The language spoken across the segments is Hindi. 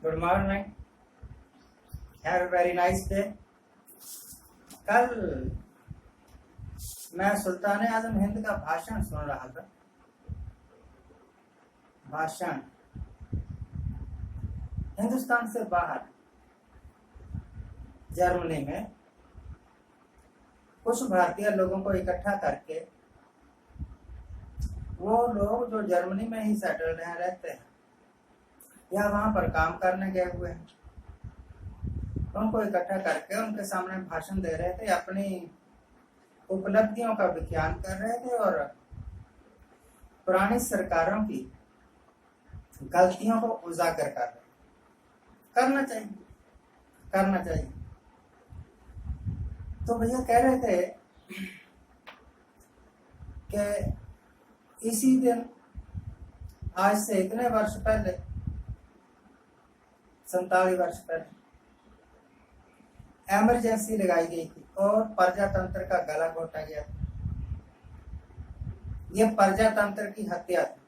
Good morning, have a very nice day. कल मैं सुल्तान आजम हिंद का भाषण सुन रहा था। भाषण हिंदुस्तान से बाहर जर्मनी में कुछ भारतीय लोगों को इकट्ठा करके, वो लोग जो जर्मनी में ही सेटल रहते हैं या वहां पर काम करने गए हुए हैं, उनको इकट्ठा करके उनके सामने भाषण दे रहे थे, अपनी उपलब्धियों का व्याख्यान कर रहे थे और पुरानी सरकारों की गलतियों को उजागर कर रहे। करना चाहिए। तो भैया कह रहे थे कि इसी दिन आज से इतने वर्ष पहले, 47 वर्ष पहले इमरजेंसी लगाई गई थी और प्रजातंत्र का गला घोटा गया था। ये प्रजातंत्र की हत्या थी।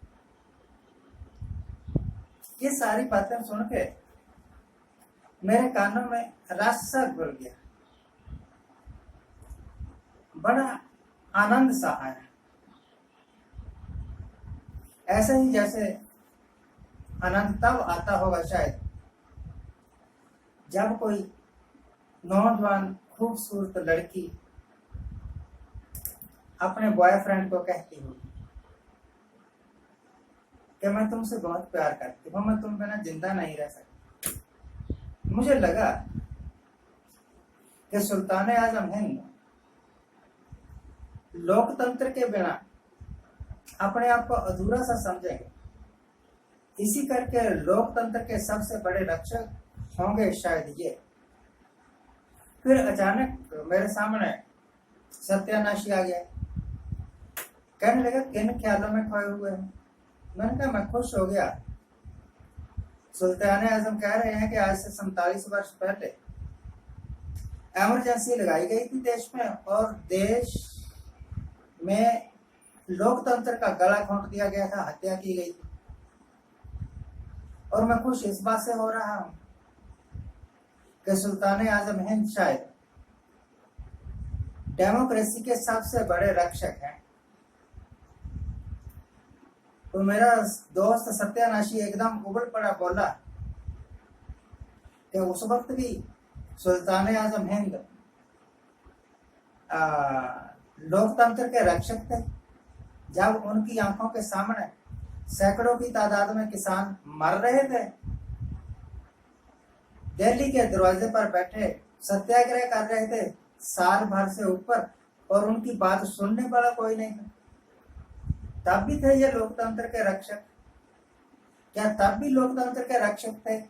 ये सारी बातें सुन के मेरे कानों में रस सा घुल गया, बड़ा आनंद सा आया। ऐसे ही जैसे आनंद तब आता होगा शायद जब कोई नौजवान खूबसूरत लड़की अपने बॉयफ्रेंड को कहती होगी कि मैं तुमसे बहुत प्यार करती हूँ, मैं तुम बिना जिंदा नहीं रह सकती। मुझे लगा कि सुल्तान आजम हिंद लोकतंत्र के बिना अपने आप को अधूरा सा समझेंगे। इसी करके लोकतंत्र के सबसे बड़े रक्षक होंगे शायद ये। फिर अचानक मेरे सामने सत्यानाशी आ गया, कहने लगा किन ख्यालों में खोए हुए हैं। मैंने कहा मैं खुश हो गया। सुल्तान आजम कह रहे हैं कि आज से 47 वर्ष पहले इमरजेंसी लगाई गई थी देश में और देश में लोकतंत्र का गला घोंट दिया गया था, हत्या की गई थी। और मैं खुश इस बात से हो रहा हूं कि सुल्तान आजम हिंद शायद डेमोक्रेसी के सबसे बड़े रक्षक हैं। तो मेरा दोस्त सत्यानाशी एकदम उबड़ पड़ा, बोला कि उस वक्त भी सुल्तान आजम हिंद लोकतंत्र के रक्षक थे जब उनकी आंखों के सामने सैकड़ों की तादाद में किसान मर रहे थे, दिल्ली के दरवाजे पर बैठे सत्याग्रह कर रहे थे साल भर से ऊपर, और उनकी बात सुनने वाला कोई नहीं था। तब भी थे ये लोकतंत्र के रक्षक। क्या तब भी लोकतंत्र के रक्षक थे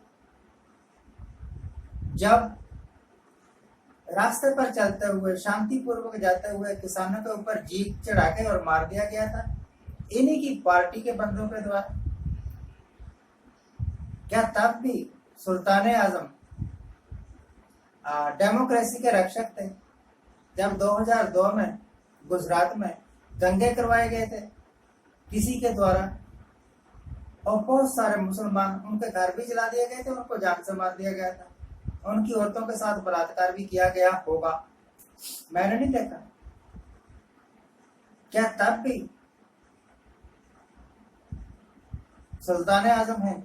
जब रास्ते पर चलते हुए शांतिपूर्वक जाते हुए किसानों के ऊपर जीप चढ़ा के और मार दिया गया था इन्हीं की पार्टी के बंदों के द्वारा? क्या तब भी सुल्तान आजम डेमोक्रेसी के रक्षक थे जब 2002 में गुजरात में दंगे करवाए गए थे किसी के द्वारा और बहुत सारे मुसलमान, उनके घर भी जला दिए गए थे, उनको जान से मार दिया गया था, उनकी औरतों के साथ बलात्कार भी किया गया होगा, मैंने नहीं देखा। क्या तब भी सुल्तान आजम हैं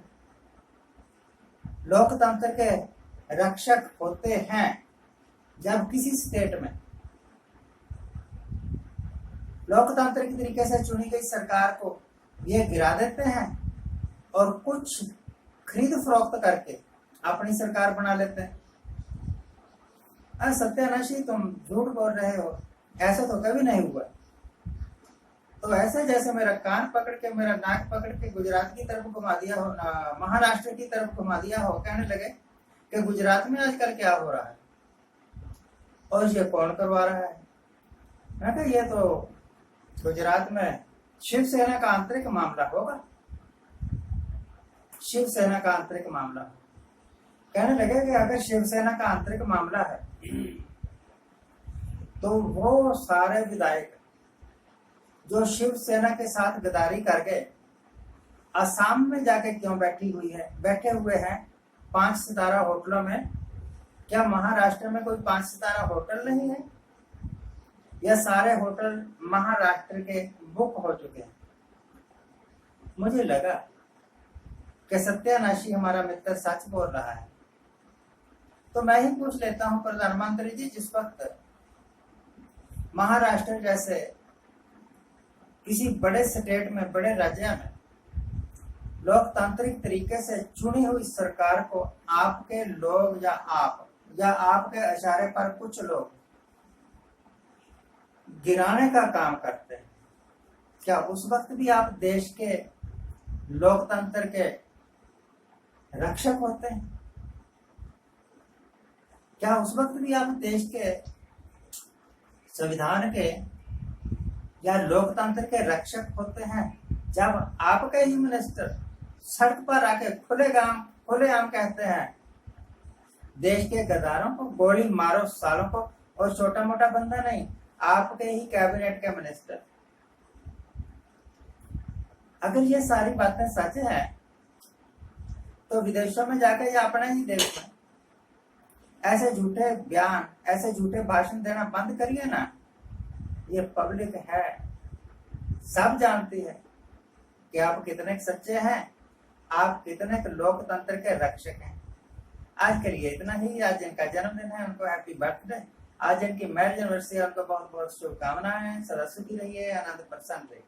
लोकतंत्र के रक्षक होते हैं जब किसी स्टेट में लोकतंत्र की तरीके से चुनी गई सरकार को ये गिरा देते हैं और कुछ खरीद फरोख्त करके अपनी सरकार बना लेते हैं? सत्यानाशी, तुम झूठ बोल रहे हो, ऐसा तो कभी नहीं हुआ। तो ऐसे जैसे मेरा कान पकड़ के, मेरा नाक पकड़ के गुजरात की तरफ घुमा दिया हो, महाराष्ट्र की तरफ घुमा दिया हो, कहने लगे कि गुजरात में आजकल क्या हो रहा है और ये कौन करवा रहा है। मैं कहा ये तो गुजरात में शिवसेना का आंतरिक मामला होगा, शिवसेना का आंतरिक मामला। कहने लगे कि अगर शिवसेना का आंतरिक मामला है तो वो सारे विधायक जो शिवसेना के साथ गद्दारी कर गए असम में जाके क्यों बैठे हुए हैं 5 सितारा होटलों में, क्या महाराष्ट्र में कोई 5 सितारा होटल नहीं है? यह सारे होटल महाराष्ट्र के बुक हो चुके हैं। मुझे लगा कि सत्यानाशी हमारा मित्र सच बोल रहा है, तो मैं ही पूछ लेता हूं प्रधानमंत्री जी, जिस वक्त महाराष्ट्र जैसे किसी बड़े स्टेट में, बड़े राज्य में लोकतांत्रिक तरीके से चुनी हुई सरकार को आपके लोग या आपके इशारे पर कुछ लोग गिराने का काम करते हैं, क्या उस वक्त भी आप देश के लोकतंत्र के रक्षक होते हैं? क्या उस वक्त भी आप देश के संविधान के या लोकतंत्र के रक्षक होते हैं, जब आपके ही मिनिस्टर सड़क पर आके खुलेआम कहते हैं देश के गद्दारों को गोली मारो सालों को, और छोटा मोटा बंदा नहीं, आपके ही कैबिनेट के मिनिस्टर। अगर ये सारी बातें सच है तो विदेशों में जाकर ये अपना ही देश है, ऐसे झूठे बयान, ऐसे झूठे भाषण देना बंद करिए ना। ये पब्लिक है, सब जानती है कि आप कितने सच्चे हैं, आप कितने लोकतंत्र के रक्षक हैं। आज के लिए इतना ही। आज जिनका जन्मदिन है उनको हैप्पी बर्थडे, आज जिनकी मैरिज एनिवर्सरी है उनको बहुत बहुत शुभकामनाएं। सदा सुखी रहिए, आनंद प्रसन्न रहिए।